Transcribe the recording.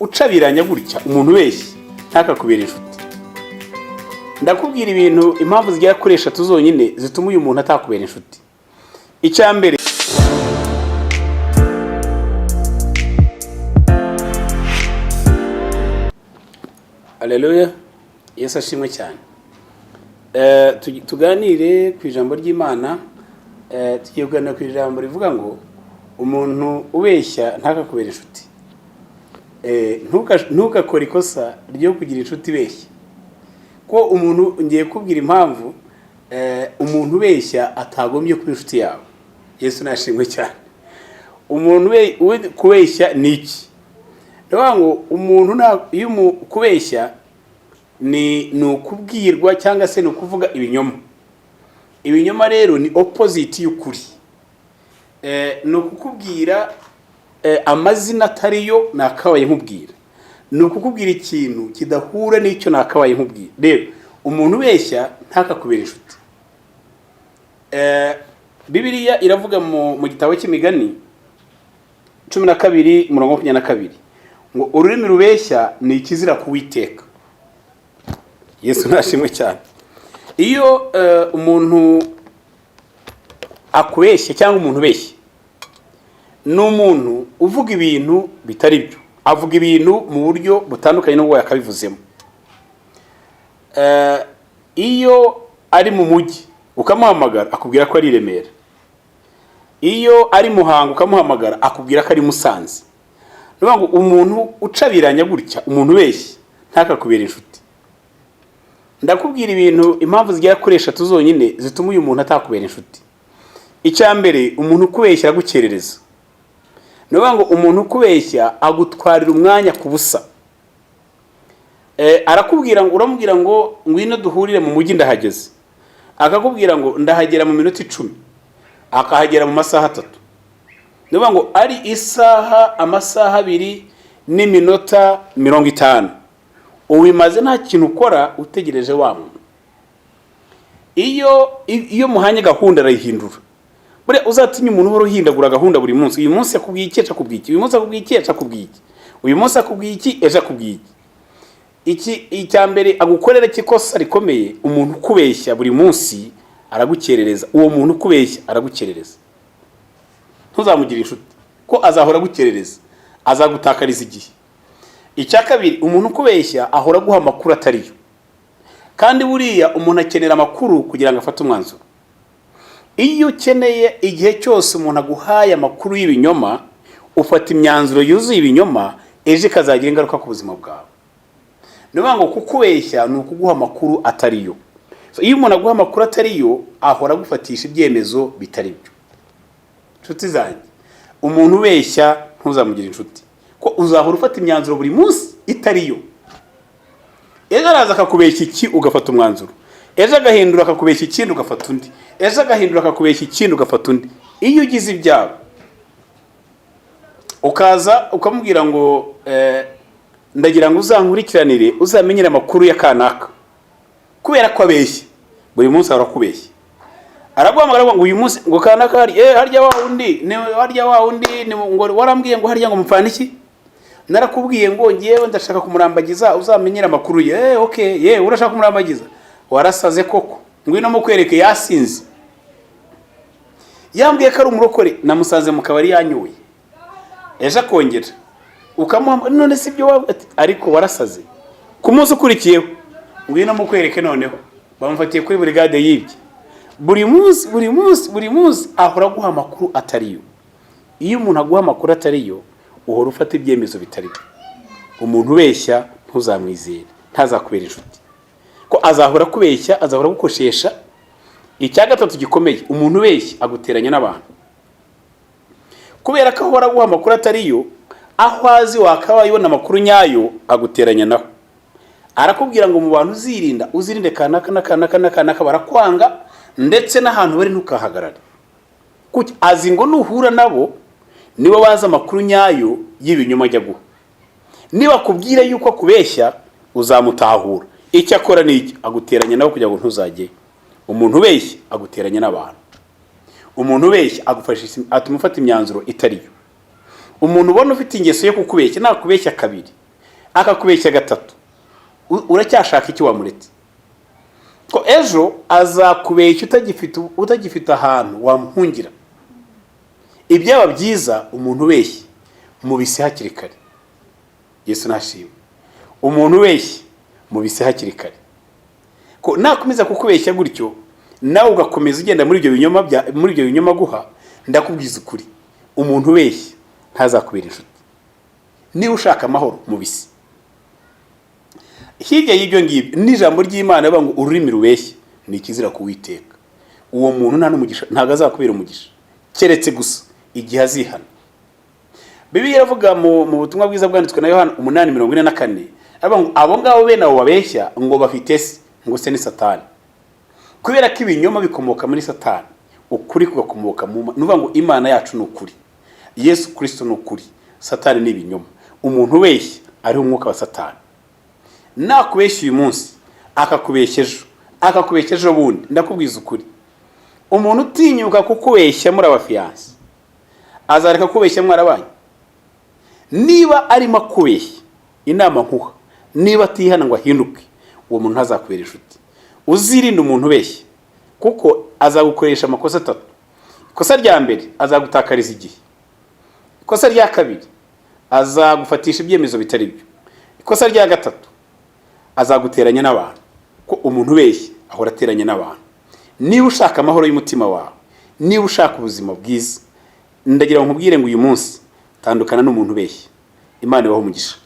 ucabiranya gutya umuntu wese ntakakubera inshuti. Ndakubwira ibintu impamvu zigera kuri 3 zonyine zituma uyu muntu atakubera inshuti. Icyambere, Haleluya, Yesu ashimwe cyane. Tuganire ku ijambo ry'Imana, tugiye kuganira ku ijambo rivuga ngo umuntu ubeshya ntakakubera inshuti. Ntukakore ikosa ryo kugira inshuti beshya, ko umuntu ngiye kubwira impamvu umuntu ubeshya atagombye kuba inshuti yawe. Yesu nashimwe cyane. Umuntu kubeshya ni iki? Ndavuga ngo umuntu iyo kubeshya ni ukubwirwa cyangwa se ni ukuvuga ibinyoma. Ibinyoma rero ni opposite y'ukuri. Ni ukukubwira amazina atariyo nakabaye nkubwira. Ni ukukubwira ikintu kidahura n'icyo nakabaye nkubwira. Rero umuntu ubeshya ntakakubera inshuti. Bibiliya iravuga mu gitabo cy'imigani 12:22 ngo ururimi rubeshya ni ikizira kuwiteka. Yesu nashimwe cyane. Iyo umuntu akubeshya cyangwa umuntu ubeshya, ni umuntu uvuga ibintu bitari byo, avuga ibintu mu buryo butandukanye n'ubwo yakabivuzemo. Iyo ari mu mujyi ukamuhamagara akubwira ko ari Remera, iyo ari Muhanga ukamuhamagara akubwira ko ari Musanze. Nuvuga ngo umuntu ucabiranya gutya umuntu ubeshya ntakakubera inshuti. Ndakubwira ibintu impamvu zigera kuri 3 zonyine zituma uyu muntu atakubera inshuti. Icyambere, umuntu ukubeshya agukerereza. Nuvuga ngo umuntu ukubeshya agutwarira umwanya ku busa. Arakubwira ngo uramubwira ngo ngwino duhurire mu mujyi ndahageze. Akakubwira ngo ndahagera mu minota 10. Akahagera mu masaha 3. Nuvuga ngo ari amasaha 2 n'iminota 50. Uwimaze nta kintu ukora utegereje wa muntu. Iyo muhanye gahunda arayihindura. Bure uzatinya umuntu uhora uhindagura gahunda buri munsi. Uyu munsi akubwiye iki, akubwiye iki. Uyu munsi akubwiye iki, akubwiye iki. Uyu munsi akubwiye iki, ejo akubwiye iki. Icyambere agukorera kikosa rikomeye, umuntu ukubeshya buri munsi aragukerereza. Uwo muntu ukubeshya aragukerereza. Ntuzamugire inshuti ko azahora gukerereza, azagutakariza igihe. Icyakabiri, umuntu ukubeshya ahora guha amakuru atariyo. Kandi buriya umuntu akenera amakuru kugira ngo afate umwanzuro. Iyo ukeneye igihe cyose umuntu aguhaye amakuru y'ibinyoma, ufata imyanzuro yuzuye ibinyoma, eje kazagira ingaruka ku buzima bwawe. Nuvuga ngo kukubeshya ni ukuguha amakuru atariyo. Iyo umuntu aguha amakuru atariyo, ahora gufatisha ibyemezo bitari byo. Inshuti zanjye, umuntu ubeshya ntuzamugire inshuti, ko uzahora ufata imyanzuro buri munsi itariyo. Ejo araza akakubeshya iki ugafata umwanzuro, ejo agahindura akakubeshya ikindi ugafata undi, ejo agahindura akakubeshya ikindi ugafata undi. Iyo ugize ibyago ukaza ukamubwira ngo ndagira ngo uzankurikiranire uzamenyera amakuru ya kanaka, kubera ko abeshya buri munsi arakubeshya. Araguhamagara ngo uyu munsi ngo kanaka harya wa undi ngo warambwiye ngo harya ngo mupfana iki, narakubwiye ngo ngiyewe ndashaka kumurambagiza uzamenyera amakuru ye. Okay, urashaka kumurambagiza, warasaze koko, ngwino mu kwereke yasinze. Yambwiye ko ari umurokore, namusanze mu kabari yanyoye, ejo akongera ukamuha none sibyo, ariko warasaze. Ku munsi ukurikiyeho ngwino mu kwereke, noneho bamufatiye kuri brigade yibye. Buri munsi ahora guha amakuru atariyo. Iyo umuntu aguha amakuru atariyo, uhora ufata ibyemezo bitari byo. Umuntu ubeshya ntuzamwizere, ntazakubera inshuti, ko azahora kubeshya, azahora gukoshesha. Icyagatatu gikomeye, umuntu ubeshya aguteranya n'abantu. Kubera ko ahora guha amakuru atariyo, aho azi wakabaye ubona amakuru nyayo, aguteranya naho. Arakubwira ngo mu bantu uzirinde kanaka barakwanga, ndetse n'ahantu bari ntukahagarare. Kuki azi ngo nuhura nabo nibo baza amakuru nyayo y'ibinyoma ajya guha. Niba kubwira yuko akubeshya uzamutahura. Icyo akora ni iki? Aguteranya nabo kugira ngo ntuzajye. Umuntu ubeshya aguteranya n'abantu. Umuntu ubeshya agufasha atumufata imyanzuro itariyo. umuntu ubona ufite ingeso yo kukubeshya nakubeshya kabiri akakubeshya gatatu uracyashaka iki wamuretse ko ejo azakubeshya utagifite ahantu wamuhungira. Ibyaba byiza umuntu ubeshye mubise hakiri kare. Yesu nashimwe. Umuntu ubeshye mubise hakiri kare ko nakomeza kukubeshya gutyo nawe ugakomeza ugenda muri ibyo binyoma guha. Ndakubwiza ukuri umuntu ubeshye ntazakubera inshuti. Niba ushaka amahoro mubise. Hirya y'ibyo ngibyo n'ijambo ry'Imana bavuga ngo ururimi rubeshye ni ikizira kuwiteka. Uwo muntu nta n'umugisha ntago azakubera umugisha keretse gusa igihe azihana. Bibiliya iravuga mu butumwa bwiza bwanditswe na Yohana 8:44 avuga ngo abo ngabo bene abo babeshya ngo bafite se ngo se ni Satani. Kubera ko ibinyoma bikomoka muri Satani, ukuri kugakomoka mu nuvuga ngo Imana yacu ni ukuri, Yesu Kristo ni ukuri, Satani ni ibinyoma. Umuntu ubeshya ari umwuka wa Satani. Nakubeshya uyu munsi akakubeshya ejo bundi. Ndakubwiza ukuri umuntu utinyuka kukubeshya muri abafiyanse azareka kubeshya mwarabanye. Niba arimo kubeshya inama nkuha, niba atihana ngo ahinduke, uwo muntu ntazakubera inshuti. Uzirinde umuntu ubeshya kuko azagukoresha amakosa atatu. Ikosa rya mbere azagutakariza igihe. Ikosa rya kabiri azagufatisha ibyemezo bitari byo. Ikosa rya gatatu azaguteranya n'abantu ko umuntu ubeshya ahora ateranya n'abantu. Niba ushaka amahoro y'umutima wawe, niba ushaka ubuzima bwiza, ndagira ngo nkubwire ngo uyu munsi tandukana n'umuntu ubeshya. Imana ibahe umugisha.